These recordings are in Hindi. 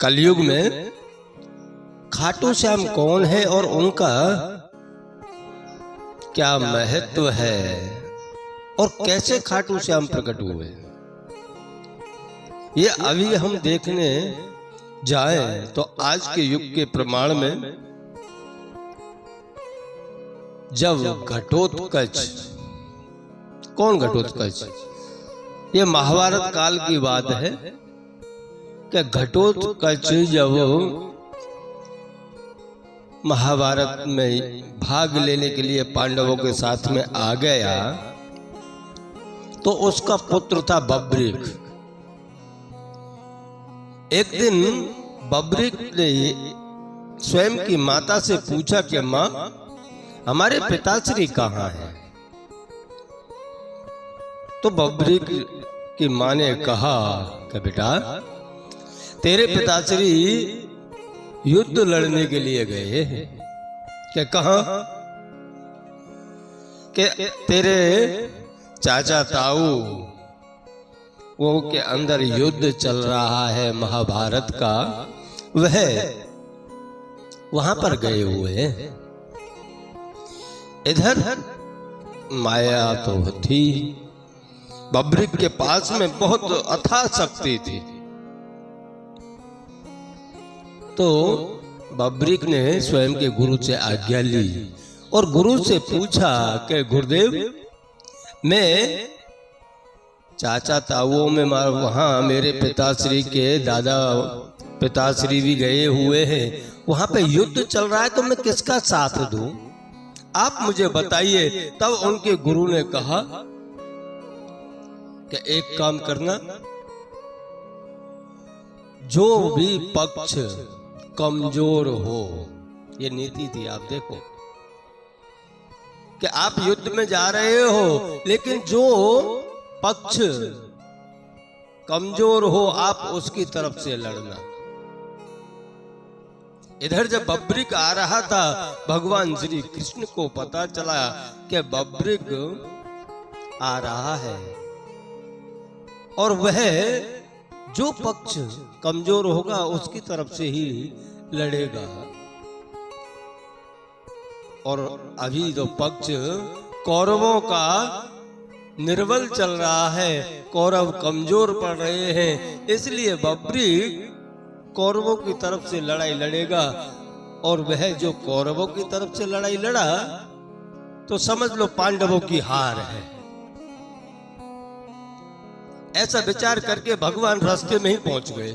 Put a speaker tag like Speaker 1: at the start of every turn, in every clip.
Speaker 1: कलयुग में खाटू श्याम कौन है और उनका क्या महत्व है और कैसे खाटू श्याम प्रकट हुए, ये अभी हम देखने जाएं तो आज के युग के प्रमाण में जब घटोत्कच, कौन घटोत्कच, ये महाभारत काल की बात है कि घटोत्कच जब महाभारत में भाग लेने के लिए पांडवों के साथ में आ गया तो उसका पुत्र था बब्रिक। एक दिन बब्रिक ने स्वयं की माता से पूछा कि माँ, हमारे पिताश्री कहाँ हैं? तो बब्रिक की माँ ने कहा कि बेटा, तेरे पिताश्री युद्ध लड़ने के लिए गए। क्या कहा? कि तेरे चाचा ताऊ वो के अंदर युद्ध चल रहा है महाभारत का, वह वहां पर गए हुए हैं। इधर माया तो थी, बब्रिक के पास में बहुत अथाह शक्ति थी। तो बब्रिक ने स्वयं के गुरु से आज्ञा ली और गुरु से पूछा कि गुरुदेव, मैं चाचा ताऊओं में वहां मेरे पिताश्री के दादा पिताश्री भी गए हुए हैं, वहां पे युद्ध चल रहा है, तो मैं किसका साथ दूं? आप मुझे बताइए। तब उनके गुरु ने कहा कि एक काम करना, जो भी पक्ष कमजोर हो, ये नीति थी, आप देखो कि आप युद्ध में जा रहे हो, लेकिन जो पक्ष कमजोर हो आप उसकी तरफ से लड़ना। इधर जब बब्रिक आ रहा था, भगवान श्री कृष्ण को पता चला कि बब्रिक आ रहा है और वह जो पक्ष कमजोर होगा उसकी तरफ से ही लड़ेगा। और अभी तो पक्ष कौरवों का निर्बल चल रहा है, कौरव कमजोर पड़ रहे हैं, इसलिए बब्रिक कौरवों की तरफ से लड़ाई लड़ेगा। और वह जो कौरवों की तरफ से लड़ाई लड़ा तो समझ लो पांडवों की हार है। ऐसा विचार करके भगवान रास्ते में ही पहुंच गए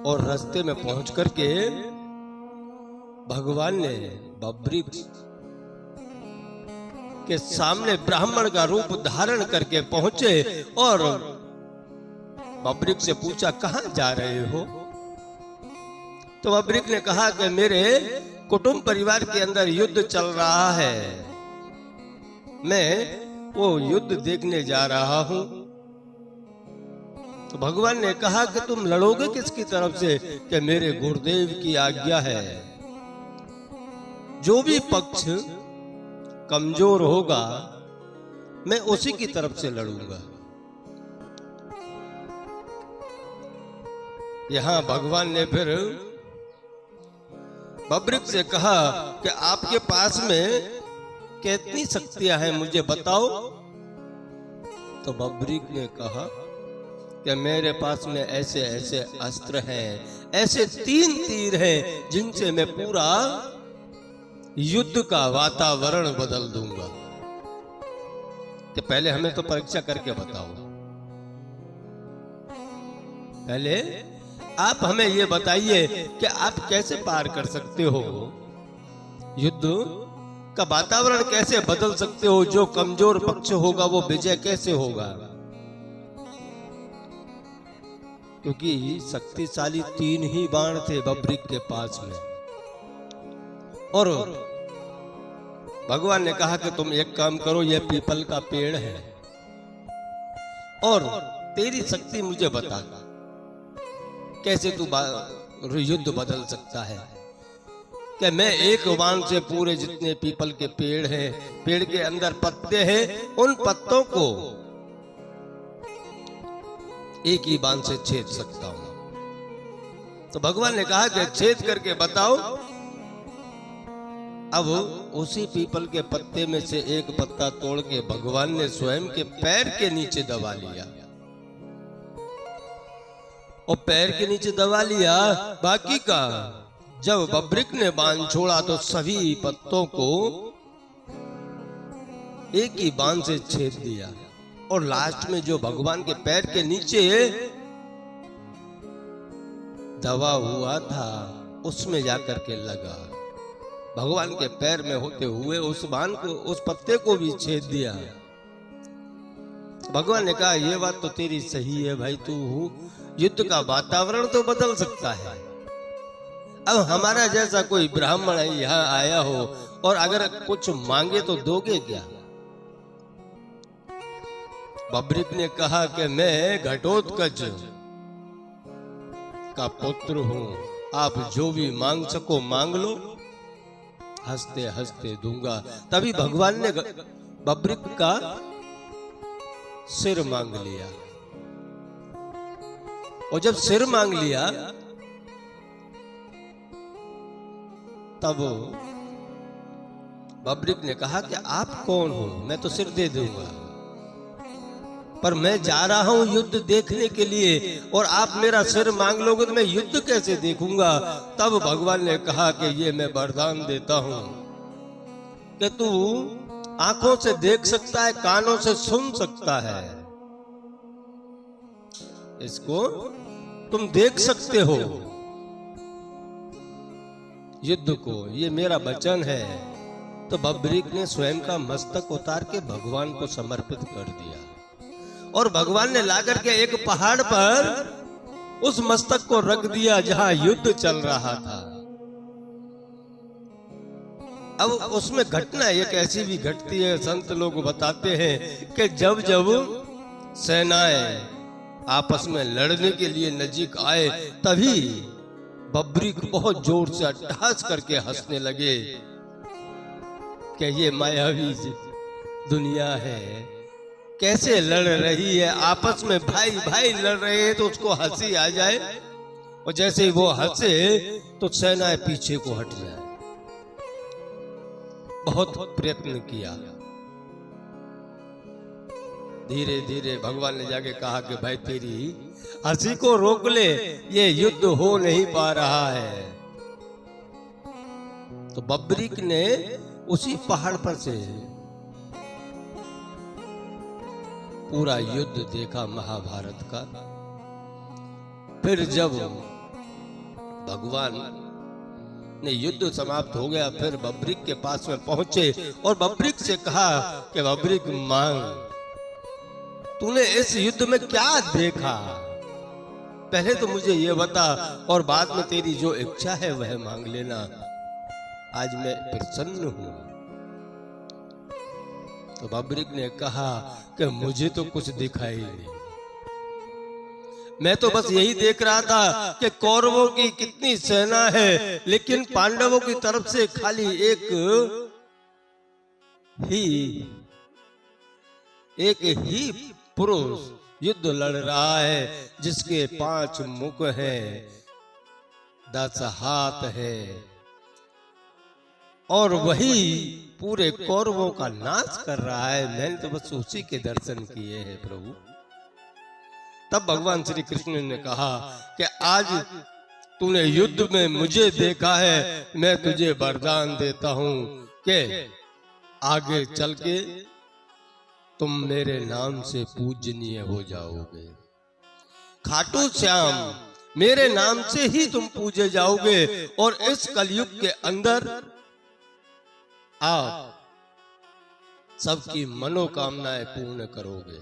Speaker 1: और रास्ते में पहुंच करके भगवान ने बब्रिक के सामने ब्राह्मण का रूप धारण करके पहुंचे और बब्रिक से पूछा, कहां जा रहे हो? तो बब्रिक ने कहा कि मेरे कुटुंब परिवार के अंदर युद्ध चल रहा है, मैं वो युद्ध देखने जा रहा हूं। तो भगवान ने कहा कि तुम लड़ोगे किसकी तरफ से? कि मेरे गुरुदेव की आज्ञा है, जो भी पक्ष कमजोर होगा मैं उसी की तरफ से लड़ूंगा। यहां भगवान ने फिर बब्रिक से कहा कि आपके पास में कितनी शक्तियां हैं, मुझे बताओ। तो बब्रिक ने कहा कि मेरे पास में ऐसे ऐसे अस्त्र हैं, ऐसे 3 तीर हैं जिनसे मैं पूरा युद्ध का वातावरण बदल दूंगा। कि पहले हमें तो परीक्षा करके बताओ, पहले आप हमें ये बताइए कि आप कैसे पार कर सकते हो, युद्ध का वातावरण कैसे बदल सकते हो, जो कमजोर पक्ष होगा वो विजय कैसे होगा? क्योंकि शक्तिशाली 3 ही बाण थे बब्रिक के पास में। और भगवान ने कहा कि तुम एक काम करो, यह पीपल का पेड़ है और तेरी शक्ति मुझे बता, कैसे तू युद्ध बदल सकता है? कि मैं एक बाण से पूरे जितने पीपल के पेड़ हैं, पेड़ के अंदर पत्ते हैं, उन पत्तों को एक ही बाण से छेद सकता हूं। तो भगवान ने कहा कि छेद करके बताओ। अब उसी पीपल के पत्ते में से एक पत्ता तोड़ के भगवान ने स्वयं के पैर के नीचे दबा लिया, और पैर के नीचे दबा लिया। बाकी का जब बब्रिक ने बाण छोड़ा तो सभी पत्तों को एक ही बाण से छेद दिया, और लास्ट में जो भगवान के पैर के नीचे दबा हुआ था उसमें जाकर के लगा। भगवान के पैर में होते हुए उस बाण को, उस पत्ते को भी छेद दिया। भगवान ने कहा ये बात तो तेरी सही है भाई, तू युद्ध का वातावरण तो बदल सकता है। अब हमारा जैसा कोई ब्राह्मण यहाँ आया हो और अगर कुछ मांगे तो दोगे क्या? बब्रिक ने कहा कि मैं घटोत्कच का पुत्र हूं, आप जो भी मांग सको मांग लो, हंसते हंसते दूंगा। तभी भगवान ने बब्रिक का सिर मांग लिया, और जब सिर मांग लिया तब बब्रिक ने कहा कि आप कौन हो? मैं तो सिर दे दूंगा, पर मैं जा रहा हूं युद्ध देखने के लिए, और आप मेरा सिर मांग लोगे तो मैं युद्ध कैसे देखूंगा? तब भगवान ने कहा कि ये मैं वरदान देता हूं कि तू आंखों से देख सकता है, कानों से सुन सकता है, इसको तुम देख सकते हो युद्ध को, ये मेरा वचन है। तो बब्रिक ने स्वयं का मस्तक उतार के भगवान को समर्पित कर दिया, और भगवान ने लाकर के एक पहाड़ पर उस मस्तक को रख दिया जहां युद्ध चल रहा था। अब उसमें घटना एक ऐसी भी घटती है, संत लोग बताते हैं कि जब जब सेनाएं आपस में लड़ने के लिए नजीक आए तभी बब्रिक बहुत जोर से अट्टहास करके हंसने लगे कि ये मायावी दुनिया है, कैसे लड़ रही है आपस में, भाई भाई लड़ रहे हैं तो उसको हंसी आ जाए, और जैसे ही वो हंसे तो सेनाएं पीछे को हट जाए। बहुत प्रयत्न किया, धीरे धीरे भगवान ने जाके कहा कि भाई तेरी हंसी को रोक ले, ये युद्ध हो नहीं पा रहा है। तो बब्रिक ने उसी पहाड़ पर से पूरा युद्ध देखा महाभारत का। फिर जब भगवान ने युद्ध समाप्त हो गया, फिर बब्रिक के पास में पहुंचे और बब्रिक से कहा कि बब्रिक मांग, तूने इस युद्ध में क्या देखा? पहले तो मुझे ये बता, और बाद में तेरी जो इच्छा है वह मांग लेना, आज मैं प्रसन्न हूं। तो बब्रिक ने कहा कि मुझे तो कुछ दिखाई नहीं, मैं तो बस यही देख रहा था कि कौरवों की कितनी सेना है, लेकिन पांडवों की तरफ से खाली एक ही पुरुष युद्ध लड़ रहा है, जिसके 5 मुख हैं, 10 हाथ है, और वही पूरे कौरवों का नाश कर रहा है। मैंने तो बस उसी के दर्शन किए हैं प्रभु। तब भगवान श्री कृष्ण ने कहा कि आज तूने युद्ध में मुझे देखा है, मैं तुझे वरदान देता हूं कि आगे चल के तुम मेरे नाम से पूजनीय हो जाओगे। खाटू श्याम मेरे नाम से ही तुम पूजे जाओगे, और इस कलयुग के अंदर आप सबकी मनोकामनाएं पूर्ण करोगे।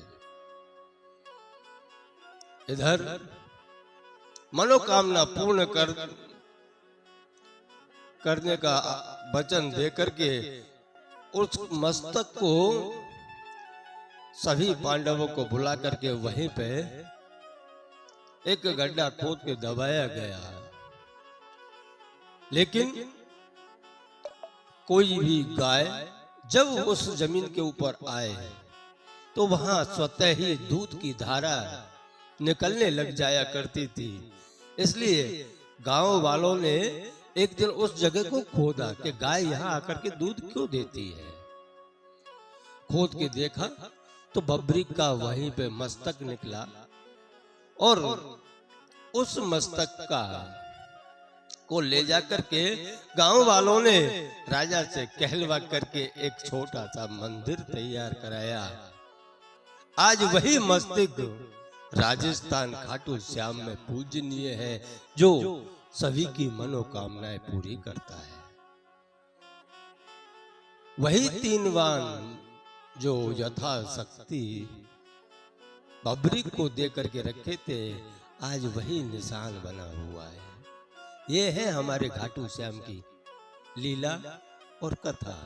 Speaker 1: इधर मनोकामना पूर्ण करने का वचन देकर के उस मस्तक को सभी पांडवों को बुला करके वहीं पे एक गड्ढा खोद के दबाया गया। लेकिन कोई भी गाय जब उस जमीन के ऊपर आए तो वहां स्वतः ही दूध की धारा निकलने लग जाया करती थी। इसलिए गांव वालों ने एक दिन उस जगह को खोदा कि गाय यहां आकर के दूध क्यों देती है। खोद के देखा तो बब्रिक का वहीं पे मस्तक निकला और उस मस्तक का को ले जाकर के गांव वालों ने राजा से कहलवा करके एक छोटा सा मंदिर तैयार कराया। आज वही मस्तक राजस्थान खाटू श्याम में पूजनीय है, जो सभी की मनोकामनाएं पूरी करता है। वही 3 वाण जो यथाशक्ति बब्रिक को दे करके रखे थे, आज वही निशान बना हुआ है। ये है हमारे खाटू श्याम की लीला और कथा।